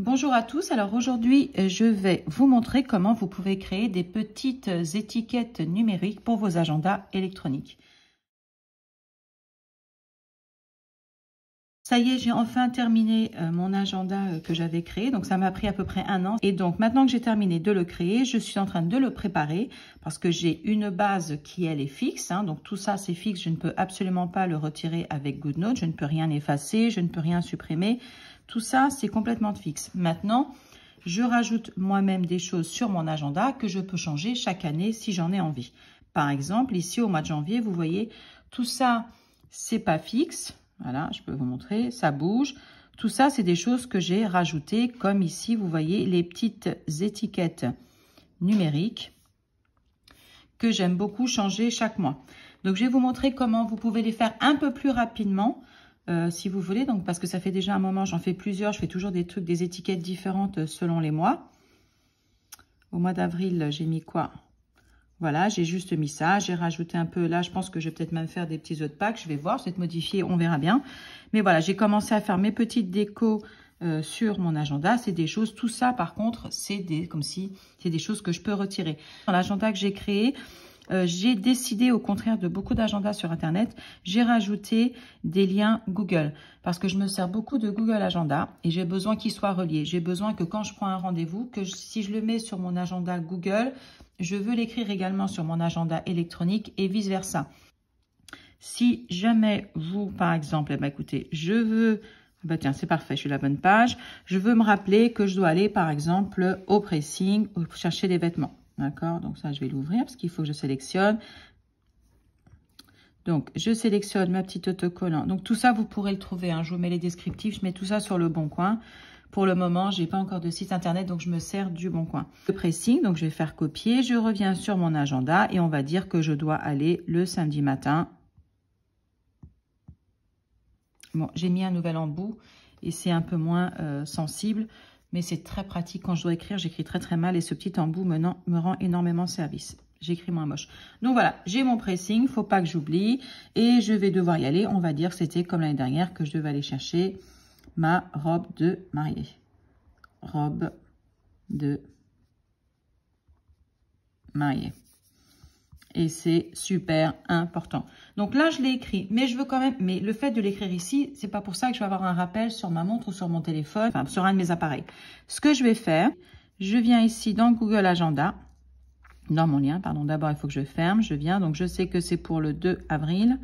Bonjour à tous. Alors aujourd'hui, je vais vous montrer comment vous pouvez créer des petites étiquettes numériques pour vos agendas électroniques. Ça y est, j'ai enfin terminé mon agenda que j'avais créé. Donc ça m'a pris à peu près 1 an. Et donc maintenant que j'ai terminé de le créer, je suis en train de le préparer parce que j'ai une base qui elle est fixe. Donc tout ça c'est fixe, je ne peux absolument pas le retirer avec GoodNotes. Je ne peux rien effacer, je ne peux rien supprimer. Tout ça c'est complètement fixe. Maintenant, je rajoute moi-même des choses sur mon agenda que je peux changer chaque année si j'en ai envie. Par exemple, ici au mois de janvier, vous voyez, tout ça c'est pas fixe. Voilà, je peux vous montrer, ça bouge. Tout ça, c'est des choses que j'ai rajoutées, comme ici, vous voyez, les petites étiquettes numériques que j'aime beaucoup changer chaque mois. Donc, je vais vous montrer comment vous pouvez les faire un peu plus rapidement, si vous voulez. Donc, parce que ça fait déjà un moment, j'en fais plusieurs. Je fais toujours des trucs, des étiquettes différentes selon les mois. Au mois d'avril, j'ai mis quoi ? Voilà, j'ai juste mis ça, j'ai rajouté un peu, là je pense que je vais peut-être même faire des petits autres packs, je vais voir, c'est modifié, on verra bien. Mais voilà, j'ai commencé à faire mes petites décos sur mon agenda, c'est des choses, tout ça par contre, c'est des choses que je peux retirer. Dans l'agenda que j'ai créé, j'ai décidé, au contraire de beaucoup d'agendas sur Internet, j'ai rajouté des liens Google parce que je me sers beaucoup de Google Agenda et j'ai besoin qu'ils soient reliés. J'ai besoin que quand je prends un rendez-vous, si je le mets sur mon agenda Google, je veux l'écrire également sur mon agenda électronique et vice-versa. Si jamais vous, par exemple, écoutez, je veux... tiens, c'est parfait, je suis à la bonne page. Je veux me rappeler que je dois aller, par exemple, au pressing, chercher des vêtements. D'accord? Donc ça, je vais l'ouvrir parce qu'il faut que je sélectionne. Donc, je sélectionne ma petite autocollant. Donc, tout ça, vous pourrez le trouver. Je vous mets les descriptifs. Je mets tout ça sur le Bon Coin. Pour le moment, je n'ai pas encore de site internet, donc je me sers du Bon Coin. Le pressing, donc je vais faire copier. Je reviens sur mon agenda et on va dire que je dois aller le samedi matin. Bon, j'ai mis un nouvel embout et c'est un peu moins sensible. Mais c'est très pratique quand je dois écrire. J'écris très très mal et ce petit embout me rend énormément service. J'écris moins moche. Donc voilà, j'ai mon pressing, faut pas que j'oublie. Et je vais devoir y aller. On va dire que c'était comme l'année dernière que je devais aller chercher ma robe de mariée. Robe de mariée. Et c'est super important. Donc là, je l'ai écrit, mais je veux quand même... Mais le fait de l'écrire ici, c'est pas pour ça que je vais avoir un rappel sur ma montre ou sur mon téléphone, enfin, sur un de mes appareils. Ce que je vais faire, je viens ici dans Google Agenda, dans mon lien, pardon, d'abord, il faut que je ferme, je viens, donc je sais que c'est pour le 2 avril.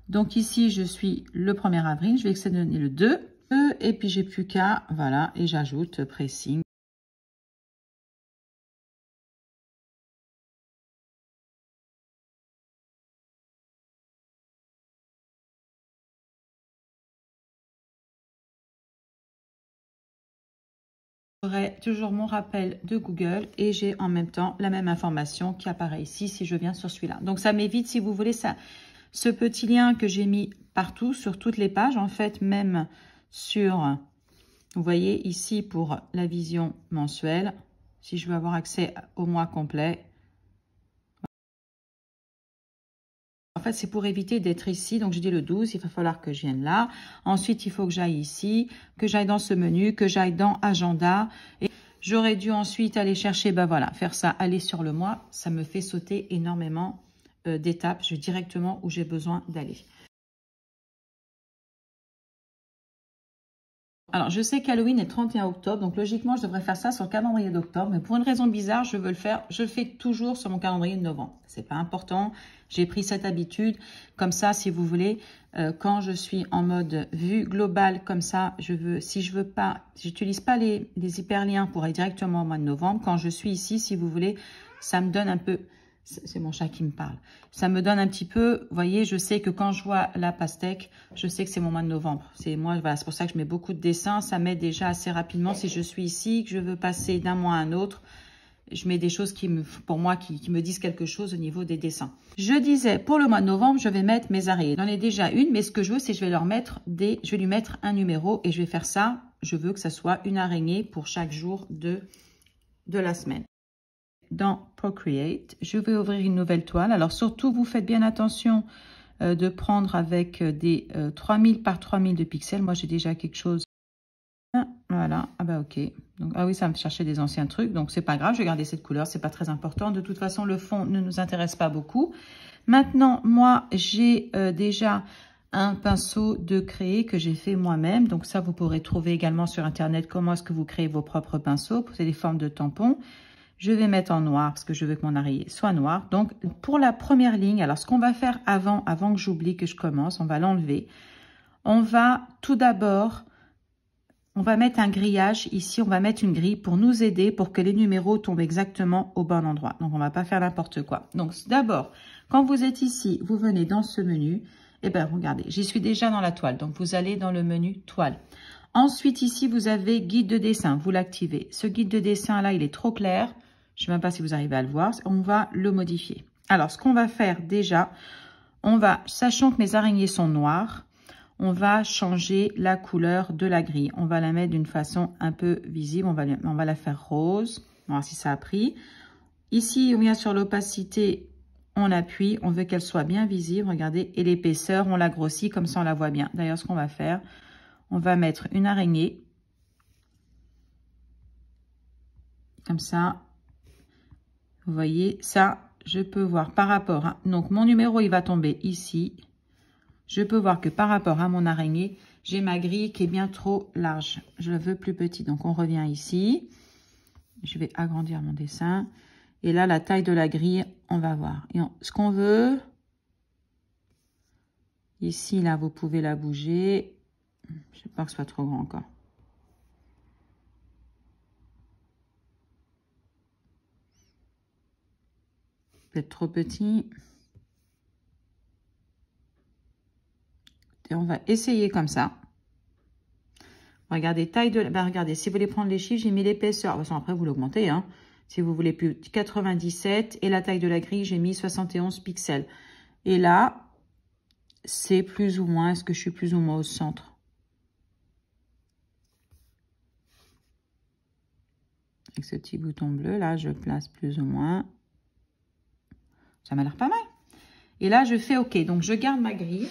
Donc ici, je suis le 1er avril, je vais sélectionner le 2, et puis j'ai plus qu'à, voilà, et j'ajoute pressing. J'aurai toujours mon rappel de Google et j'ai en même temps la même information qui apparaît ici si je viens sur celui-là. Donc ça m'évite, si vous voulez, ce petit lien que j'ai mis partout sur toutes les pages, en fait même sur, vous voyez ici pour la vision mensuelle, si je veux avoir accès au mois complet. En fait, c'est pour éviter d'être ici. Donc, je dis le 12, il va falloir que je vienne là. Ensuite, il faut que j'aille ici, que j'aille dans ce menu, que j'aille dans Agenda. Et j'aurais dû ensuite aller chercher, ben voilà, faire ça, aller sur le mois. Ça me fait sauter énormément d'étapes. Je vais directement où j'ai besoin d'aller. Alors, je sais qu'Halloween est 31 octobre, donc logiquement, je devrais faire ça sur le calendrier d'octobre. Mais pour une raison bizarre, je veux le faire. Je le fais toujours sur mon calendrier de novembre. C'est pas important. J'ai pris cette habitude. Comme ça, si vous voulez, quand je suis en mode vue globale comme ça, si je veux pas, j'utilise pas les hyperliens pour aller directement au mois de novembre. Quand je suis ici, si vous voulez, ça me donne un peu... C'est mon chat qui me parle. Ça me donne un petit peu, vous voyez, je sais que quand je vois la pastèque, je sais que c'est mon mois de novembre. C'est moi, voilà, c'est pour ça que je mets beaucoup de dessins. Ça m'aide déjà assez rapidement si je suis ici, que je veux passer d'un mois à un autre. Je mets des choses pour moi, qui me disent quelque chose au niveau des dessins. Je disais, pour le mois de novembre, je vais mettre mes araignées. J'en ai déjà une, mais ce que je veux, c'est que je vais lui mettre un numéro et je vais faire ça. Je veux que ça soit une araignée pour chaque jour de la semaine. Dans Procreate, je vais ouvrir une nouvelle toile. Alors surtout, vous faites bien attention de prendre avec des 3000 par 3000 de pixels. Moi, j'ai déjà quelque chose Voilà, ah bah ok. Donc, ah oui, ça me cherchait des anciens trucs, donc c'est pas grave, je vais garder cette couleur, c'est pas très important. De toute façon, le fond ne nous intéresse pas beaucoup. Maintenant, moi, j'ai déjà un pinceau de craie que j'ai fait moi-même. Donc ça, vous pourrez trouver également sur Internet comment est-ce que vous créez vos propres pinceaux. C'est des formes de tampons. Je vais mettre en noir parce que je veux que mon oreiller soit noir. Donc, pour la première ligne, alors ce qu'on va faire avant que j'oublie que je commence, on va l'enlever. On va tout d'abord... On va mettre un grillage ici, on va mettre une grille pour nous aider pour que les numéros tombent exactement au bon endroit. Donc, on va pas faire n'importe quoi. Donc, d'abord, quand vous êtes ici, vous venez dans ce menu. Et bien, regardez, j'y suis déjà dans la toile. Donc, vous allez dans le menu toile. Ensuite, ici, vous avez guide de dessin. Vous l'activez. Ce guide de dessin là, il est trop clair. Je ne sais même pas si vous arrivez à le voir. On va le modifier. Alors, ce qu'on va faire déjà, on va, sachant que mes araignées sont noires, on va changer la couleur de la grille. On va la mettre d'une façon un peu visible. On va la faire rose. On va voir si ça a pris. Ici, on vient sur l'opacité, on appuie. On veut qu'elle soit bien visible. Regardez. Et l'épaisseur, on la grossit. Comme ça, on la voit bien. D'ailleurs, ce qu'on va faire, on va mettre une araignée. Comme ça. Vous voyez, ça, je peux voir par rapport à... Donc, mon numéro, il va tomber ici. Je peux voir que par rapport à mon araignée, j'ai ma grille qui est bien trop large. Je la veux plus petite. Donc, on revient ici. Je vais agrandir mon dessin. Et là, la taille de la grille, on va voir. Et ce qu'on veut, ici, là, vous pouvez la bouger. Je sais pas que ce soit trop grand encore. Peut-être trop petit. Et on va essayer comme ça. Regardez, taille de... Ben regardez, si vous voulez prendre les chiffres, j'ai mis l'épaisseur. De toute façon, après, vous l'augmentez. Hein. Si vous voulez plus, 97. Et la taille de la grille, j'ai mis 71 pixels. Et là, c'est plus ou moins... Est-ce que je suis plus ou moins au centre? Avec ce petit bouton bleu, là, je place plus ou moins. Ça m'a l'air pas mal. Et là, je fais OK. Donc, je garde ma grille.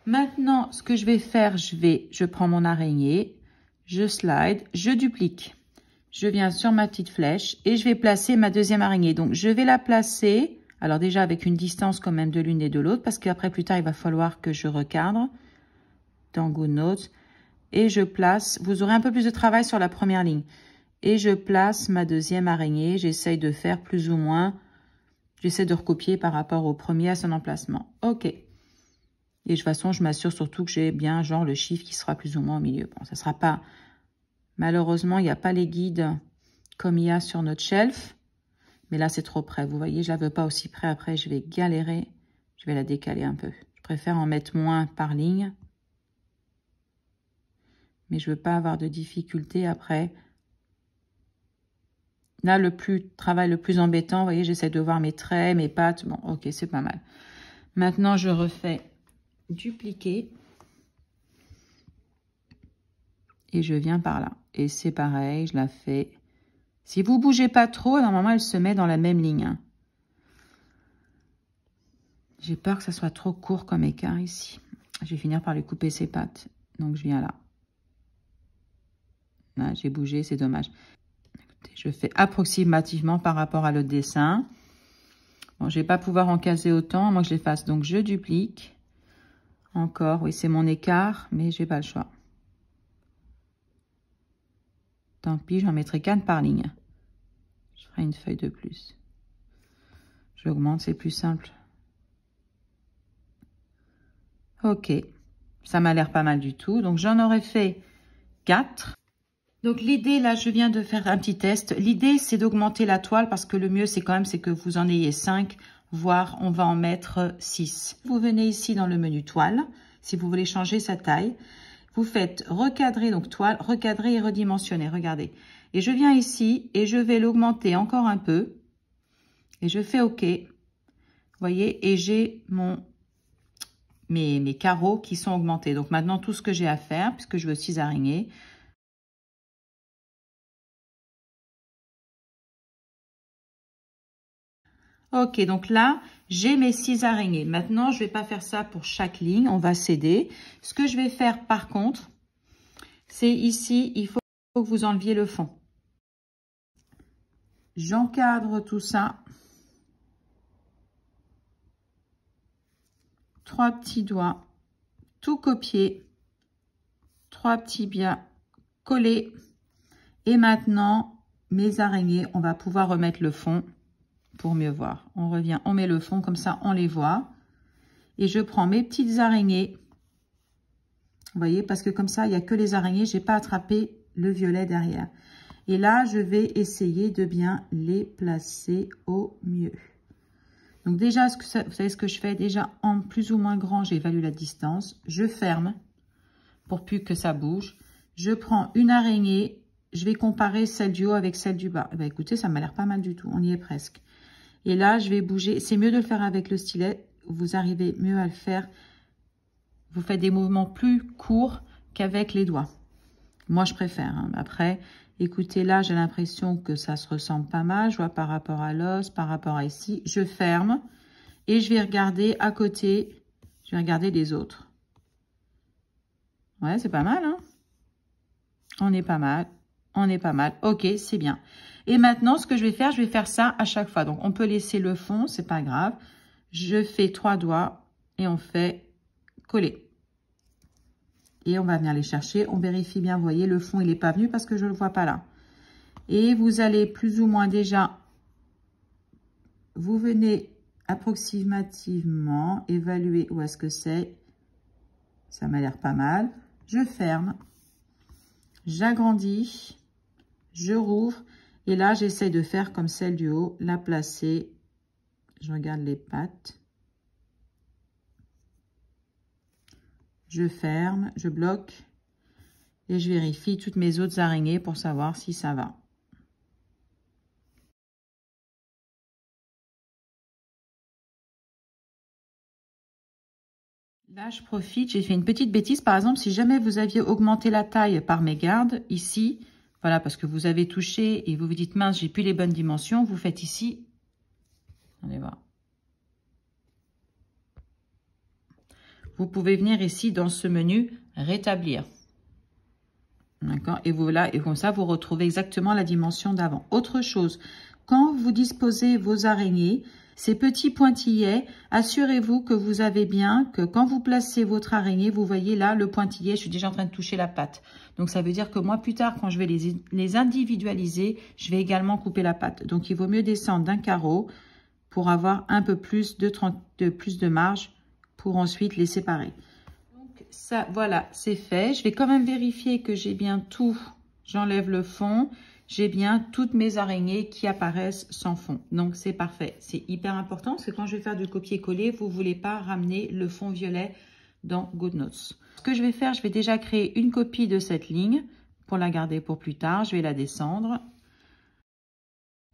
Maintenant, ce que je vais faire, je prends mon araignée, je slide, je duplique. Je viens sur ma petite flèche et je vais placer ma deuxième araignée. Donc, je vais la placer, alors déjà avec une distance quand même de l'une et de l'autre, parce qu'après, plus tard, il va falloir que je recadre dans GoodNotes. Et je place, vous aurez un peu plus de travail sur la première ligne. Et je place ma deuxième araignée. J'essaye de faire plus ou moins, j'essaie de recopier par rapport au premier à son emplacement. OK. Et de toute façon, je m'assure surtout que j'ai bien genre le chiffre qui sera plus ou moins au milieu. Bon, ça sera pas... Malheureusement, il n'y a pas les guides comme il y a sur notre shelf. Mais là, c'est trop près. Vous voyez, je la veux pas aussi près. Après, je vais galérer. Je vais la décaler un peu. Je préfère en mettre moins par ligne. Mais je veux pas avoir de difficultés après. Là, le travail le plus embêtant, vous voyez, j'essaie de voir mes traits, mes pattes. Bon, OK, c'est pas mal. Maintenant, je refais... dupliquer et je viens par là et c'est pareil, je la fais. Si vous bougez pas trop, normalement elle se met dans la même ligne, hein. J'ai peur que ça soit trop court comme écart ici. Je vais finir par lui couper ses pattes, donc je viens là. Là, j'ai bougé, c'est dommage. Écoutez, je fais approximativement par rapport à l'autre dessin. Bon, je vais pas pouvoir en caser autant, moi que je les fasse, donc je duplique. Encore, oui, c'est mon écart, mais j'ai pas le choix. Tant pis, j'en mettrai qu'un par ligne. Je ferai une feuille de plus. J'augmente, c'est plus simple. OK, ça m'a l'air pas mal du tout. Donc, j'en aurais fait 4. Donc, l'idée, là, je viens de faire un petit test. L'idée, c'est d'augmenter la toile parce que le mieux, c'est quand même, c'est que vous en ayez 5. Voire on va en mettre 6. Vous venez ici dans le menu toile, si vous voulez changer sa taille. Vous faites recadrer, donc toile, recadrer et redimensionner, regardez. Et je viens ici et je vais l'augmenter encore un peu. Et je fais OK. Vous voyez, et j'ai mes carreaux qui sont augmentés. Donc maintenant, tout ce que j'ai à faire, puisque je veux 6 araignées, OK, donc là, j'ai mes 6 araignées. Maintenant, je ne vais pas faire ça pour chaque ligne. On va céder. Ce que je vais faire, par contre, c'est ici, il faut que vous enleviez le fond. J'encadre tout ça. 3 petits doigts, tout copier. 3 petits bien collés. Et maintenant, mes araignées, on va pouvoir remettre le fond pour mieux voir. On revient, on met le fond, comme ça on les voit. Et je prends mes petites araignées. Vous voyez, parce que comme ça, il n'y a que les araignées, je n'ai pas attrapé le violet derrière. Et là, je vais essayer de bien les placer au mieux. Donc déjà, vous savez ce que je fais? Déjà, en plus ou moins grand, j'évalue la distance. Je ferme pour plus que ça bouge. Je prends une araignée. Je vais comparer celle du haut avec celle du bas. Eh bien, écoutez, ça m'a l'air pas mal du tout. On y est presque. Et là, je vais bouger. C'est mieux de le faire avec le stylet. Vous arrivez mieux à le faire. Vous faites des mouvements plus courts qu'avec les doigts. Moi, je préfère. Hein. Après, écoutez, là, j'ai l'impression que ça se ressemble pas mal. Je vois par rapport à l'os, par rapport à ici. Je ferme et je vais regarder à côté. Je vais regarder les autres. Ouais, c'est pas mal. Hein. On est pas mal. On est pas mal. Ok, c'est bien. Et maintenant, ce que je vais faire ça à chaque fois. Donc, on peut laisser le fond, c'est pas grave. Je fais 3 doigts et on fait coller. Et on va venir les chercher. On vérifie bien, vous voyez, le fond, il n'est pas venu parce que je ne le vois pas là. Et vous allez plus ou moins déjà, vous venez approximativement évaluer où est-ce que c'est. Ça m'a l'air pas mal. Je ferme. J'agrandis. Je rouvre. Et là, j'essaie de faire comme celle du haut, la placer. Je regarde les pattes. Je ferme, je bloque et je vérifie toutes mes autres araignées pour savoir si ça va. Là, je profite, j'ai fait une petite bêtise. Par exemple, si jamais vous aviez augmenté la taille par mégarde, ici, voilà, parce que vous avez touché et vous vous dites, mince, j'ai plus les bonnes dimensions, vous faites ici. Allez voir. Vous pouvez venir ici dans ce menu rétablir. D'accord? Et voilà, et comme ça, vous retrouvez exactement la dimension d'avant. Autre chose, quand vous disposez vos araignées, ces petits pointillés, assurez-vous que vous avez bien, que quand vous placez votre araignée, vous voyez là le pointillé, je suis déjà en train de toucher la patte. Donc ça veut dire que moi, plus tard, quand je vais les individualiser, je vais également couper la patte. Donc il vaut mieux descendre d'un carreau pour avoir un peu plus de marge pour ensuite les séparer. Donc ça, voilà, c'est fait. Je vais quand même vérifier que j'ai bien tout. J'enlève le fond. J'ai bien toutes mes araignées qui apparaissent sans fond. Donc c'est parfait. C'est hyper important parce que quand je vais faire du copier-coller, vous ne voulez pas ramener le fond violet dans GoodNotes. Ce que je vais faire, je vais déjà créer une copie de cette ligne pour la garder pour plus tard. Je vais la descendre.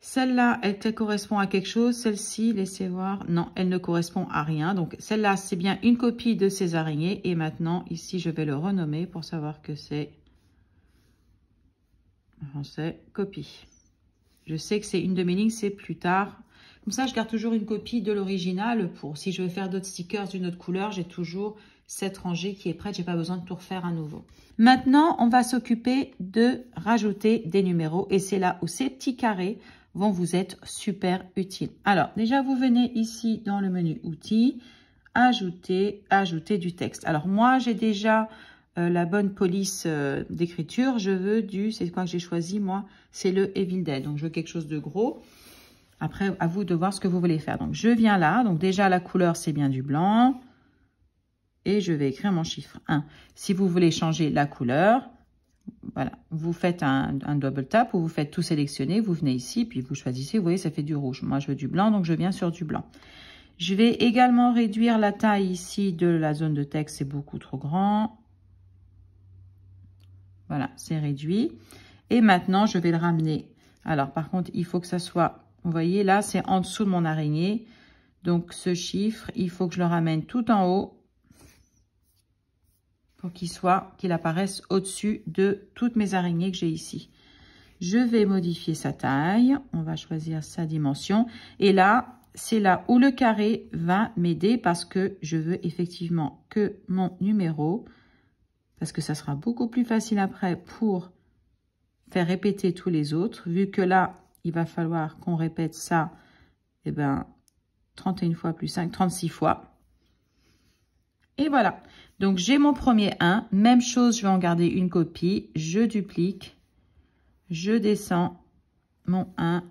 Celle-là, elle correspond à quelque chose. Celle-ci, laissez voir. Non, elle ne correspond à rien. Donc, celle-là, c'est bien une copie de ces araignées. Et maintenant, ici, je vais le renommer pour savoir que c'est français, copie. Je sais que c'est une de mes lignes, c'est plus tard. Comme ça, je garde toujours une copie de l'original pour si je veux faire d'autres stickers d'une autre couleur, j'ai toujours cette rangée qui est prête. J'ai pas besoin de tout refaire à nouveau. Maintenant, on va s'occuper de rajouter des numéros. Et c'est là où ces petits carrés vont vous être super utiles. Alors, déjà, vous venez ici dans le menu outils, ajouter du texte. Alors, moi, j'ai déjà la bonne police d'écriture. Je veux c'est quoi que j'ai choisi, moi? C'est le Evil Dead. Donc, je veux quelque chose de gros. Après, à vous de voir ce que vous voulez faire. Donc, je viens là. Donc, déjà, la couleur, c'est bien du blanc. Et je vais écrire mon chiffre 1. Si vous voulez changer la couleur, voilà, vous faites un double tap ou vous faites tout sélectionner, vous venez ici, puis vous choisissez, vous voyez, ça fait du rouge. Moi, je veux du blanc, donc je viens sur du blanc. Je vais également réduire la taille ici de la zone de texte, c'est beaucoup trop grand. Voilà, c'est réduit. Et maintenant, je vais le ramener. Alors, par contre, il faut que ça soit, vous voyez, là, c'est en dessous de mon araignée. Donc, ce chiffre, il faut que je le ramène tout en haut pour qu'il apparaisse au-dessus de toutes mes araignées que j'ai ici. Je vais modifier sa taille. On va choisir sa dimension. Et là, c'est là où le carré va m'aider parce que je veux effectivement que mon numéro parce que ça sera beaucoup plus facile après pour faire répéter tous les autres, vu que là, il va falloir qu'on répète ça, eh ben, 31 fois plus 5, 36 fois. Et voilà. Donc, j'ai mon premier 1. Même chose, je vais en garder une copie. Je duplique. Je descends mon 1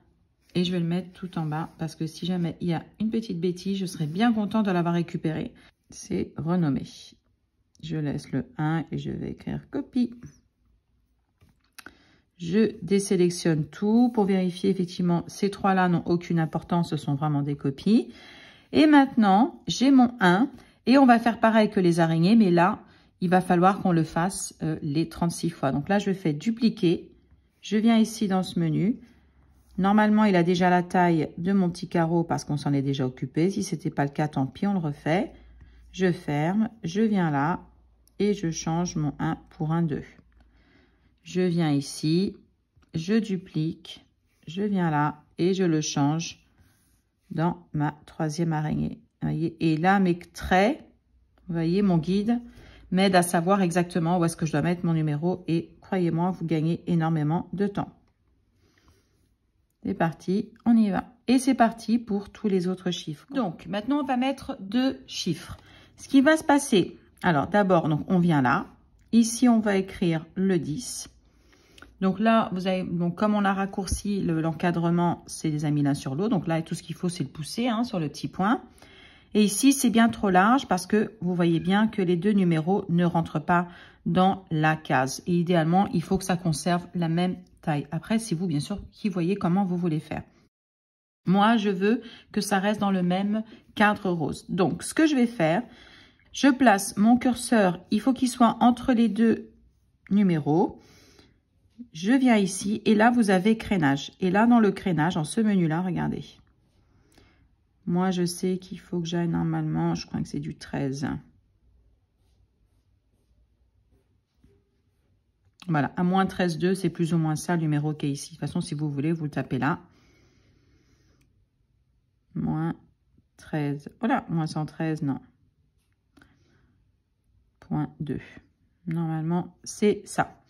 et je vais le mettre tout en bas parce que si jamais il y a une petite bêtise, je serais bien content de l'avoir récupéré. C'est renommé. Je laisse le 1 et je vais écrire copie. Je désélectionne tout pour vérifier effectivement ces trois-là n'ont aucune importance, ce sont vraiment des copies. Et maintenant, j'ai mon 1 et on va faire pareil que les araignées, mais là, il va falloir qu'on le fasse les 36 fois. Donc là, je fais dupliquer. Je viens ici dans ce menu. Normalement, il a déjà la taille de mon petit carreau parce qu'on s'en est déjà occupé. Si ce n'était pas le cas, tant pis, on le refait. Je ferme, je viens là et je change mon 1 pour un 2. Je viens ici, je duplique, je viens là et je le change dans ma troisième araignée. Vous voyez, et là, mes traits, vous voyez, mon guide m'aide à savoir exactement où est-ce que je dois mettre mon numéro et croyez-moi, vous gagnez énormément de temps. C'est parti, on y va. Et c'est parti pour tous les autres chiffres. Donc, maintenant, on va mettre 2 chiffres. Ce qui va se passer, alors d'abord, donc on vient là. Ici, on va écrire le 10. Donc là, vous avez, donc comme on a raccourci l'encadrement, c'est les a mis l'un sur l'autre. Donc là, tout ce qu'il faut, c'est le pousser sur le petit point. Et ici, c'est bien trop large parce que vous voyez bien que les deux numéros ne rentrent pas dans la case. Et idéalement, il faut que ça conserve la même taille. Après, c'est vous, bien sûr, qui voyez comment vous voulez faire. Moi, je veux que ça reste dans le même cadre rose. Donc, ce que je vais faire, je place mon curseur. Il faut qu'il soit entre les deux numéros. Je viens ici et là, vous avez crénage. Et là, dans le crénage, en ce menu-là, regardez. Moi, je sais qu'il faut que j'aille normalement, je crois que c'est du 13. Voilà, à moins 13,2, c'est plus ou moins ça le numéro qui est ici. De toute façon, si vous voulez, vous le tapez là. Moins 13. Voilà, moins 113, non. Point 2. Normalement, c'est ça.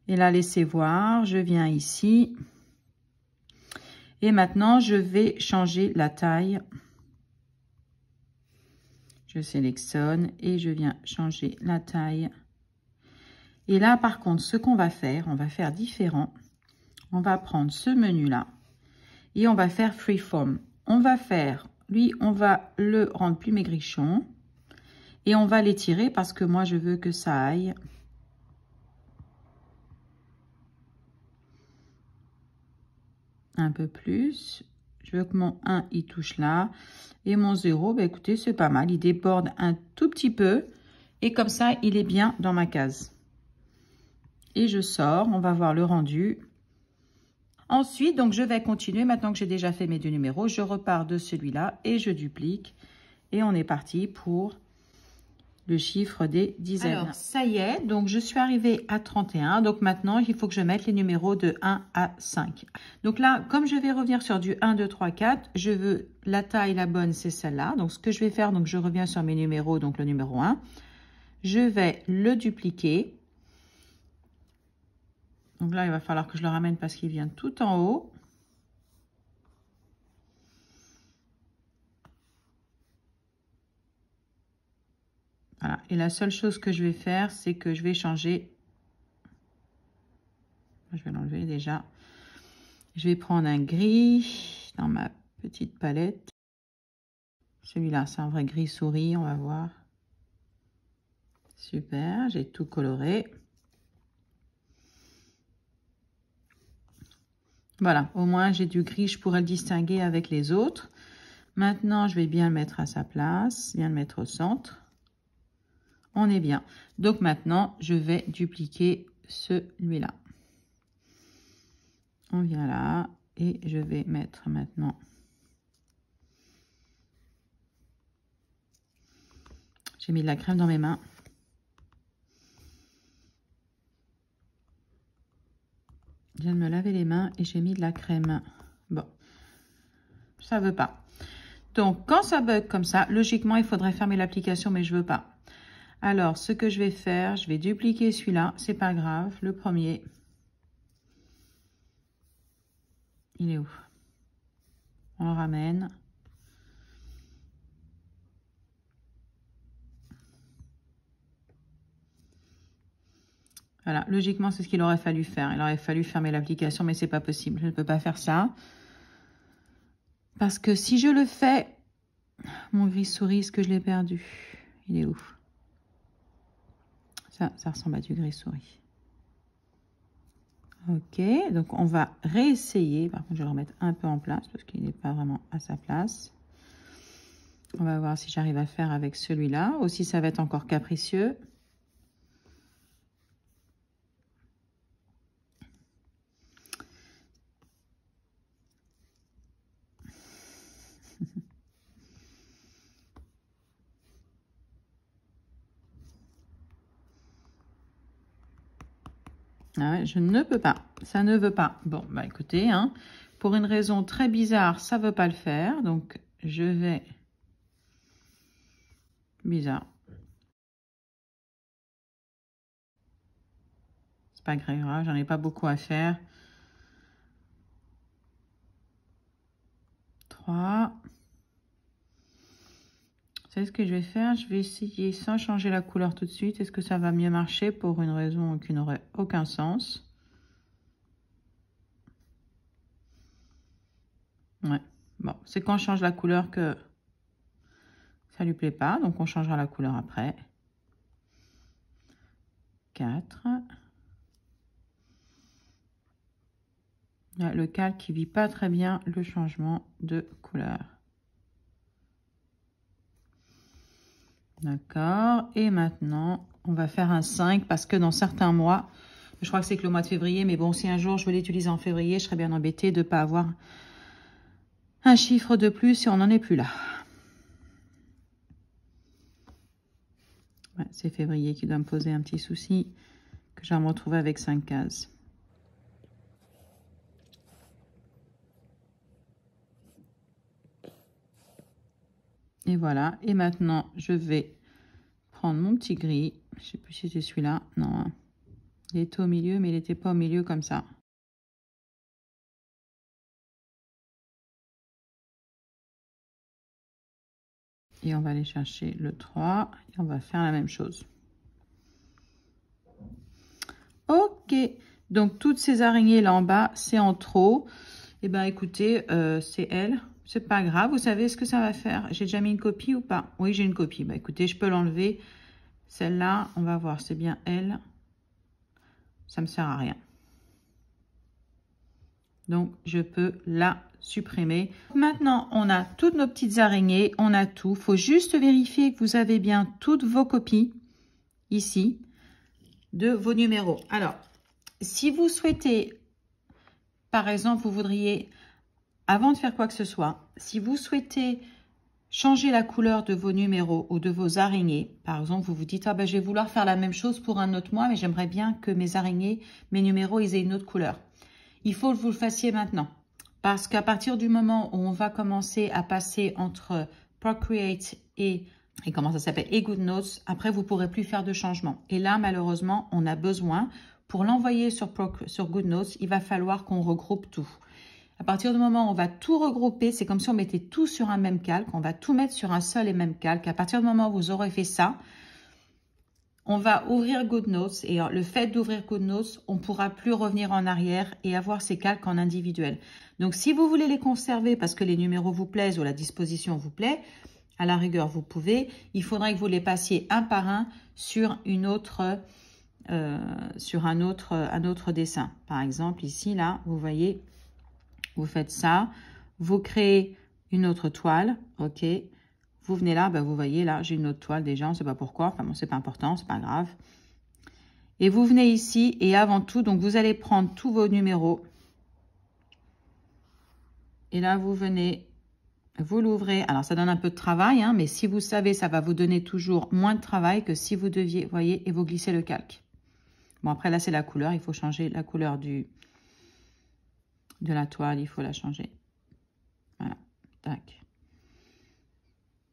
Et là, laissez voir, je viens ici. Et maintenant, je vais changer la taille. Je sélectionne et je viens changer la taille. Et là, par contre, ce qu'on va faire, on va faire différent. On va prendre ce menu-là et on va faire Freeform. On va faire, lui, on va le rendre plus maigrichon et on va l'étirer parce que moi, je veux que ça aille un peu plus. Je veux que mon 1, il touche là. Et mon 0, bah, écoutez, c'est pas mal. Il déborde un tout petit peu. Et comme ça, il est bien dans ma case. Et je sors. On va voir le rendu. Ensuite, donc, je vais continuer. Maintenant que j'ai déjà fait mes deux numéros, je repars de celui-là et je duplique. Et on est parti pour le chiffre des dizaines. Alors, ça y est, donc je suis arrivée à 31. Donc maintenant, il faut que je mette les numéros de 1 à 5. Donc là, comme je vais revenir sur du 1, 2, 3, 4, je veux la taille, la bonne, c'est celle-là. Donc ce que je vais faire, donc je reviens sur mes numéros, donc le numéro 1. Je vais le dupliquer. Donc là, il va falloir que je le ramène parce qu'il vient tout en haut. Voilà. Et la seule chose que je vais faire, c'est que je vais changer. Je vais l'enlever déjà. Je vais prendre un gris dans ma petite palette. Celui-là, c'est un vrai gris souris, on va voir. Super, j'ai tout coloré. Voilà, au moins j'ai du gris, je pourrais le distinguer avec les autres. Maintenant, je vais bien le mettre à sa place, bien le mettre au centre. On est bien. Donc maintenant, je vais dupliquer celui-là. On vient là et je vais mettre maintenant. J'ai mis de la crème dans mes mains. Je viens de me laver les mains et j'ai mis de la crème. Bon, ça veut pas. Donc, quand ça bug comme ça, logiquement, il faudrait fermer l'application, mais je veux pas. Alors, ce que je vais faire, je vais dupliquer celui-là, c'est pas grave. Le premier, il est où? On le ramène. Voilà, logiquement, c'est ce qu'il aurait fallu faire. Il aurait fallu fermer l'application, mais c'est pas possible. Je ne peux pas faire ça. Parce que si je le fais, mon gris-souris, est-ce que je l'ai perdu? Il est où? Ça ressemble à du gris-souris. Ok, donc on va réessayer. Par contre, je vais le remettre un peu en place parce qu'il n'est pas vraiment à sa place. On va voir si j'arrive à faire avec celui-là. Aussi, ça va être encore capricieux. Ah ouais, je ne peux pas. Ça ne veut pas. Bon, bah écoutez, hein, pour une raison très bizarre, ça ne veut pas le faire. Donc, je vais... Bizarre. C'est pas grave, j'en ai pas beaucoup à faire. 3. Vous savez ce que je vais faire? Je vais essayer sans changer la couleur tout de suite. Est-ce que ça va mieux marcher pour une raison qui n'aurait aucun sens? Ouais. Bon, c'est quand je change la couleur que ça lui plaît pas. Donc, on changera la couleur après. 4. Le calque qui vit pas très bien le changement de couleur. D'accord. Et maintenant, on va faire un 5 parce que dans certains mois, je crois que c'est que le mois de février, mais bon, si un jour je veux l'utiliser en février, je serais bien embêtée de ne pas avoir un chiffre de plus et on n'en est plus là. Ouais, c'est février qui doit me poser un petit souci que je vais me retrouver avec 5 cases. Et voilà. Et maintenant, je vais prendre mon petit gris. Je ne sais plus si c'est celui-là. Non, hein. Il était au milieu, mais il n'était pas au milieu comme ça. Et on va aller chercher le 3. Et on va faire la même chose. Ok. Donc, toutes ces araignées là en bas, c'est en trop. Eh bien, écoutez, c'est elle. C'est pas grave. Vous savez ce que ça va faire? J'ai déjà mis une copie ou pas? Oui, j'ai une copie. Bah, écoutez, je peux l'enlever. Celle-là, on va voir. C'est bien elle. Ça me sert à rien. Donc, je peux la supprimer. Maintenant, on a toutes nos petites araignées. On a tout. Il faut juste vérifier que vous avez bien toutes vos copies ici de vos numéros. Alors, si vous souhaitez, par exemple, vous voudriez, avant de faire quoi que ce soit, si vous souhaitez changer la couleur de vos numéros ou de vos araignées, par exemple, vous vous dites, ah ben, je vais vouloir faire la même chose pour un autre mois, mais j'aimerais bien que mes araignées, mes numéros, ils aient une autre couleur. Il faut que vous le fassiez maintenant. Parce qu'à partir du moment où on va commencer à passer entre Procreate et comment ça s'appelle, et GoodNotes, après, vous ne pourrez plus faire de changement. Et là, malheureusement, on a besoin, pour l'envoyer sur GoodNotes, il va falloir qu'on regroupe tout. À partir du moment où on va tout regrouper, c'est comme si on mettait tout sur un même calque. On va tout mettre sur un seul et même calque. À partir du moment où vous aurez fait ça, on va ouvrir GoodNotes. Et le fait d'ouvrir GoodNotes, on ne pourra plus revenir en arrière et avoir ces calques en individuel. Donc, si vous voulez les conserver parce que les numéros vous plaisent ou la disposition vous plaît, à la rigueur, vous pouvez. Il faudrait que vous les passiez un par un sur une autre... sur un autre dessin. Par exemple, ici, là, vous voyez... Vous faites ça, vous créez une autre toile, ok. Vous venez là, ben vous voyez là, j'ai une autre toile déjà, on ne sait pas pourquoi, enfin bon, c'est pas important, c'est pas grave. Et vous venez ici et avant tout, donc vous allez prendre tous vos numéros. Et là, vous venez, vous l'ouvrez. Alors, ça donne un peu de travail, hein, mais si vous savez, ça va vous donner toujours moins de travail que si vous deviez, voyez, et vous glissez le calque. Bon, après là, c'est la couleur, il faut changer la couleur de la toile, il faut la changer. Voilà, tac.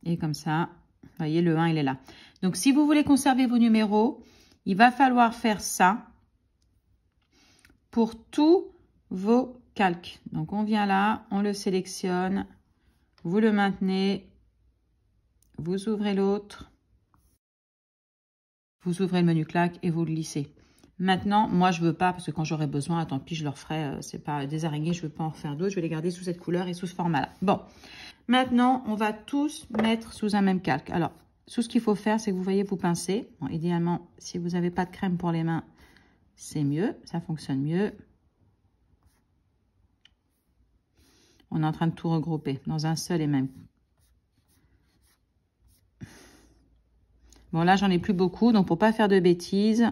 Et comme ça, Vous voyez, le 1, il est là. Donc, si vous voulez conserver vos numéros, il va falloir faire ça pour tous vos calques. Donc, on vient là, on le sélectionne, vous le maintenez, vous ouvrez l'autre, vous ouvrez le menu claque et vous le lissez. Maintenant, moi, je veux pas, parce que quand j'aurai besoin, tant pis, je le referai. C'est pas des araignées, je veux pas en refaire d'autres. Je vais les garder sous cette couleur et sous ce format-là. Bon, maintenant, on va tous mettre sous un même calque. Alors, tout ce qu'il faut faire, c'est que vous voyez, vous pincez. Bon, idéalement, si vous n'avez pas de crème pour les mains, c'est mieux, ça fonctionne mieux. On est en train de tout regrouper dans un seul et même. Bon, là, j'en ai plus beaucoup, donc pour pas faire de bêtises,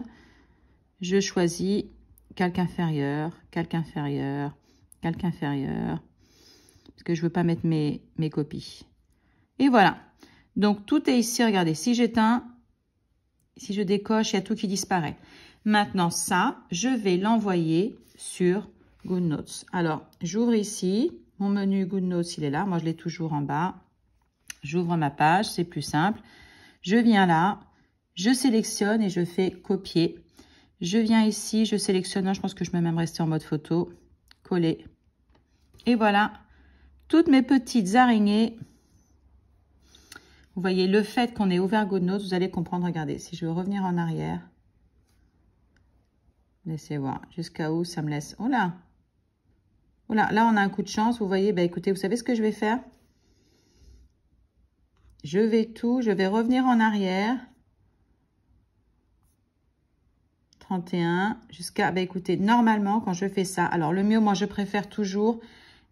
je choisis calque inférieur, calque inférieur, calque inférieur, parce que je veux pas mettre mes copies. Et voilà. Donc, tout est ici. Regardez, si j'éteins, si je décoche, il y a tout qui disparaît. Maintenant, ça, je vais l'envoyer sur GoodNotes. Alors, j'ouvre ici. Mon menu GoodNotes, il est là. Moi, je l'ai toujours en bas. J'ouvre ma page. C'est plus simple. Je viens là. Je sélectionne et je fais copier. Je viens ici. Je sélectionne. Non, je pense que je peux même rester en mode photo. Coller. Et voilà. Toutes mes petites araignées. Vous voyez, le fait qu'on ait ouvert GoodNotes, vous allez comprendre. Regardez, si je veux revenir en arrière. Laissez voir jusqu'à où ça me laisse. Oh là! Oh là, là, on a un coup de chance. Vous voyez, bah, écoutez, vous savez ce que je vais faire? Je vais revenir en arrière. 31 jusqu'à, bah, écoutez, normalement, quand je fais ça, alors le mieux, moi, je préfère toujours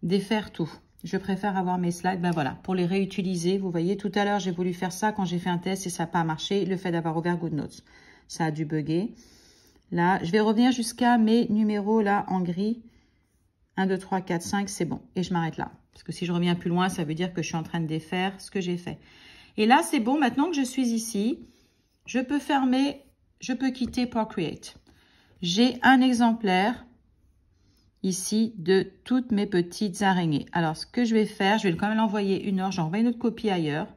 défaire tout. Je préfère avoir mes slides, ben voilà, pour les réutiliser. Vous voyez, tout à l'heure, j'ai voulu faire ça quand j'ai fait un test et ça n'a pas marché. Le fait d'avoir ouvert GoodNotes, ça a dû bugger. Là, je vais revenir jusqu'à mes numéros là en gris. 1, 2, 3, 4, 5, c'est bon. Et je m'arrête là. Parce que si je reviens plus loin, ça veut dire que je suis en train de défaire ce que j'ai fait. Et là, c'est bon. Maintenant que je suis ici, je peux fermer, je peux quitter Procreate. J'ai un exemplaire ici de toutes mes petites araignées. Alors, ce que je vais faire, je vais quand même l'envoyer une heure. J'envoie une autre copie ailleurs.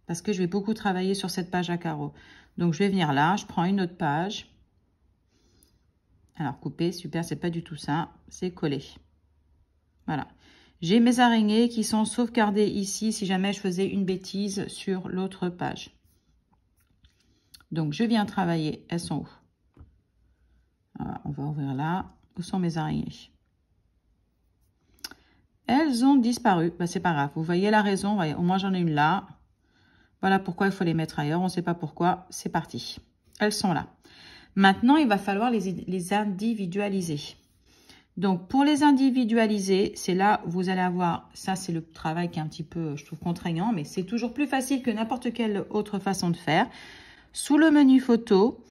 Parce que je vais beaucoup travailler sur cette page à carreaux. Donc, je vais venir là. Je prends une autre page. Alors, couper, super, c'est pas du tout ça. C'est coller. Voilà. J'ai mes araignées qui sont sauvegardées ici si jamais je faisais une bêtise sur l'autre page. Donc, je viens travailler. Elles sont où? Voilà, on va ouvrir là. Où sont mes araignées? Elles ont disparu. Ben, c'est pas grave. Vous voyez la raison. Voyez, au moins, j'en ai une là. Voilà pourquoi il faut les mettre ailleurs. On ne sait pas pourquoi. C'est parti. Elles sont là. Maintenant, il va falloir les individualiser. Donc, pour les individualiser, c'est là où vous allez avoir, ça c'est le travail qui est un petit peu, je trouve, contraignant, mais c'est toujours plus facile que n'importe quelle autre façon de faire. Sous le menu photo,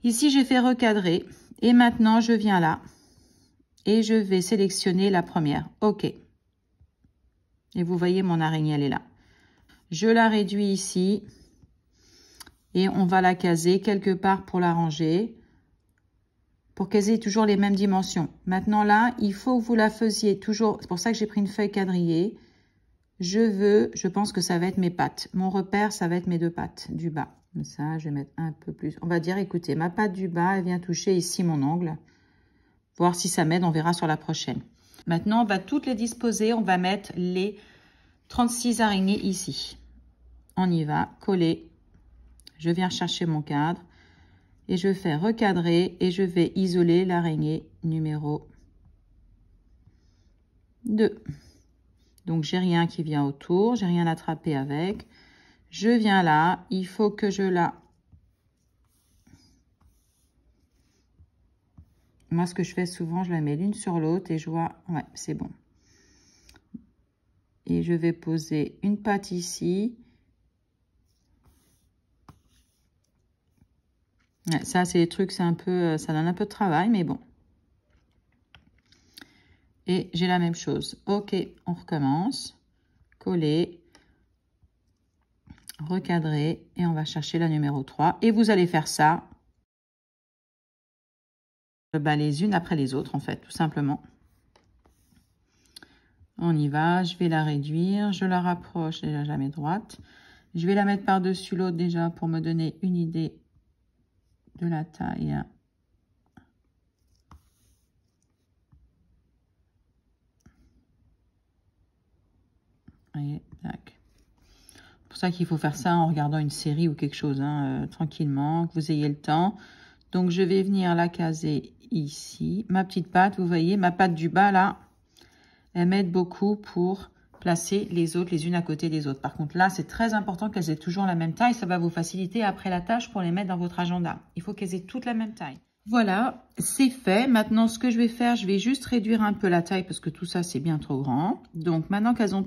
ici j'ai fait recadrer et maintenant je viens là et je vais sélectionner la première. OK. Et vous voyez mon araignée, elle est là. Je la réduis ici. Et on va la caser quelque part pour la ranger, pour qu'elle ait toujours les mêmes dimensions. Maintenant là, il faut que vous la faisiez toujours, c'est pour ça que j'ai pris une feuille quadrillée. Je pense que ça va être mes pattes. Mon repère, ça va être mes deux pattes du bas. Comme ça, je vais mettre un peu plus. On va dire, écoutez, ma patte du bas, elle vient toucher ici mon ongle. Voir si ça m'aide, on verra sur la prochaine. Maintenant, on va toutes les disposer. On va mettre les 36 araignées ici. On y va, coller. Je viens chercher mon cadre et je fais recadrer et je vais isoler l'araignée numéro 2. Donc, j'ai rien qui vient autour, j'ai rien attrapé avec. Je viens là, il faut que je la... Moi, ce que je fais souvent, je la mets l'une sur l'autre et je vois... Ouais, c'est bon. Et je vais poser une patte ici. Ouais, ça, c'est des trucs, c'est un peu, ça donne un peu de travail, mais bon. Et j'ai la même chose. OK, on recommence. Coller. Recadrer. Et on va chercher la numéro 3. Et vous allez faire ça. Ben, les unes après les autres, en fait, tout simplement. On y va, je vais la réduire, je la rapproche, déjà jamais droite. Je vais la mettre par-dessus l'autre déjà pour me donner une idée de la taille. Voyez, tac. C'est pour ça qu'il faut faire ça en regardant une série ou quelque chose, hein, tranquillement, que vous ayez le temps. Donc, je vais venir la caser ici. Ma petite patte, vous voyez, ma patte du bas, là, elle m'aide beaucoup pour placer les autres les unes à côté des autres. Par contre, là, c'est très important qu'elles aient toujours la même taille. Ça va vous faciliter après la tâche pour les mettre dans votre agenda. Il faut qu'elles aient toutes la même taille. Voilà, c'est fait. Maintenant, ce que je vais faire, je vais juste réduire un peu la taille parce que tout ça, c'est bien trop grand. Donc, maintenant qu'elles sont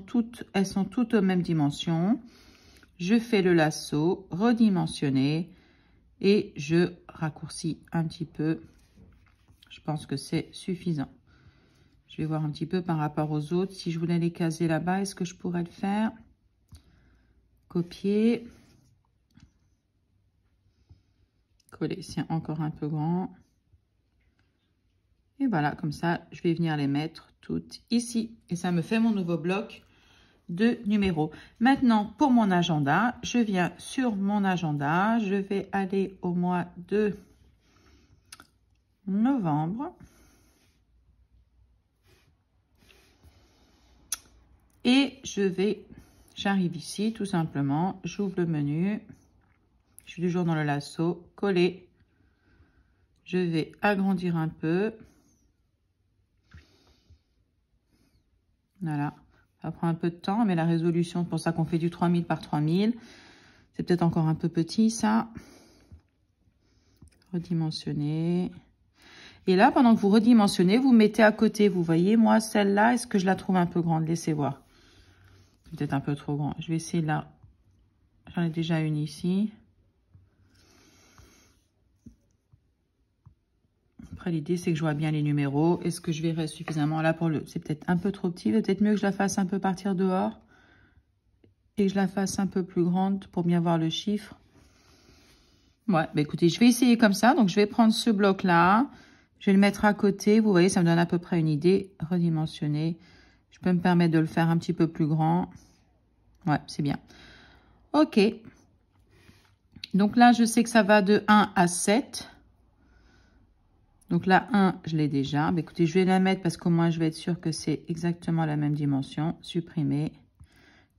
toutes aux mêmes dimensions, je fais le lasso, redimensionné et je raccourcis un petit peu. Je pense que c'est suffisant. Je vais voir un petit peu par rapport aux autres. Si je voulais les caser là-bas, est-ce que je pourrais le faire? Copier. Coller, c'est encore un peu grand. Et voilà, comme ça, je vais venir les mettre toutes ici. Et ça me fait mon nouveau bloc de numéros. Maintenant, pour mon agenda, je viens sur mon agenda. Je vais aller au mois de novembre. Et j'arrive ici, tout simplement. J'ouvre le menu. Je suis toujours dans le lasso. Coller. Je vais agrandir un peu. Voilà. Ça prend un peu de temps, mais la résolution, c'est pour ça qu'on fait du 3000 par 3000. C'est peut-être encore un peu petit, ça. Redimensionner. Et là, pendant que vous redimensionnez, vous mettez à côté. Vous voyez, moi, celle-là, est-ce que je la trouve un peu grande? Laissez voir. Peut-être un peu trop grand. Je vais essayer là. J'en ai déjà une ici. Après, l'idée, c'est que je vois bien les numéros. Est-ce que je verrai suffisamment là pour le... C'est peut-être un peu trop petit. Peut-être mieux que je la fasse un peu partir dehors. Et que je la fasse un peu plus grande pour bien voir le chiffre. Ouais, bah écoutez, je vais essayer comme ça. Donc, je vais prendre ce bloc-là. Je vais le mettre à côté. Vous voyez, ça me donne à peu près une idée. Redimensionner. Je peux me permettre de le faire un petit peu plus grand. Ouais, c'est bien. OK. Donc là, je sais que ça va de 1 à 7. Donc là, 1, je l'ai déjà. Bah, écoutez, je vais la mettre parce qu'au moins, je vais être sûre que c'est exactement la même dimension. Supprimer.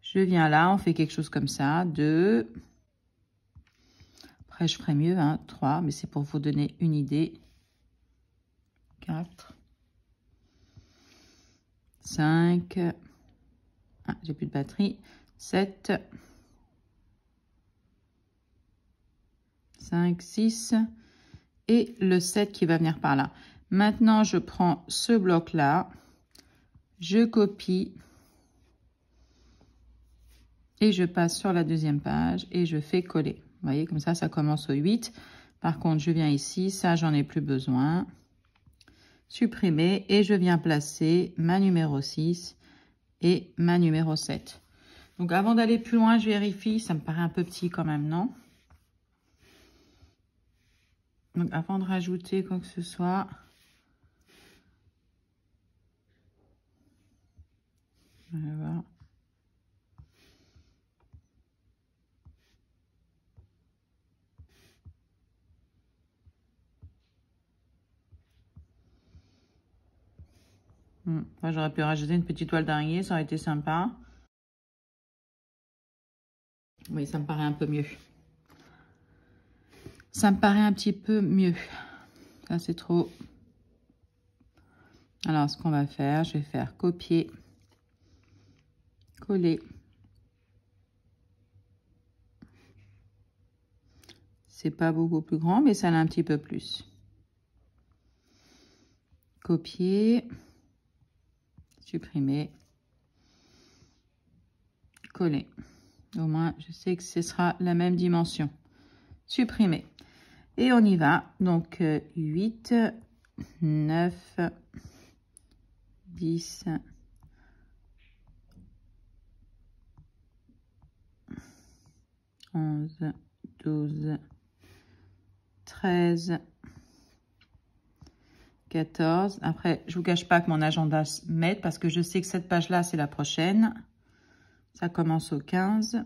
Je viens là, on fait quelque chose comme ça. 2. Après, je ferai mieux, hein, 3, mais c'est pour vous donner une idée. 4. 5. Ah, j'ai plus de batterie. 7. 5, 6. Et le 7 qui va venir par là. Maintenant, je prends ce bloc-là, je copie et je passe sur la deuxième page et je fais coller. Vous voyez, comme ça, ça commence au 8. Par contre, je viens ici, ça, j'en ai plus besoin. Supprimer et je viens placer ma numéro 6 et ma numéro 7. Donc, avant d'aller plus loin, je vérifie. Ça me paraît un peu petit quand même, non? Donc, avant de rajouter quoi que ce soit, voilà. Enfin, j'aurais pu rajouter une petite toile d'araignée, ça aurait été sympa. Oui, ça me paraît un peu mieux. Ça me paraît un petit peu mieux. Ça, c'est trop. Alors, ce qu'on va faire, je vais faire copier, coller. C'est pas beaucoup plus grand, mais ça l'est un petit peu plus. Copier, supprimer, coller. Au moins, je sais que ce sera la même dimension. Supprimer. Et on y va. Donc, 8, 9, 10, 11, 12, 13, 14. Après, je vous cache pas que mon agenda m'aide parce que je sais que cette page-là, c'est la prochaine. Ça commence au 15.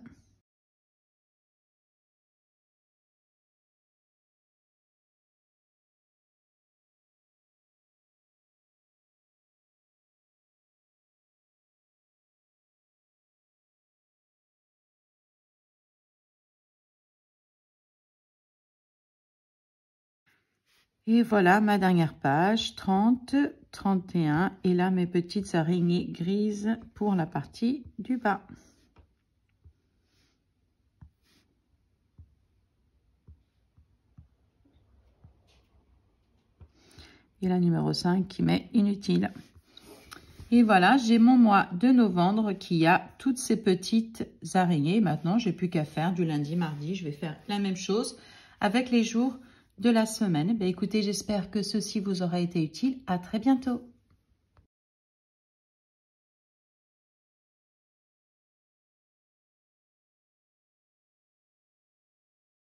Et voilà ma dernière page, 30, 31. Et là, mes petites araignées grises pour la partie du bas. Et la numéro 5 qui m'est inutile. Et voilà, j'ai mon mois de novembre qui a toutes ces petites araignées. Maintenant, j'ai plus qu'à faire du lundi, mardi. Je vais faire la même chose avec les jours de la semaine. Écoutez, j'espère que ceci vous aura été utile. À très bientôt.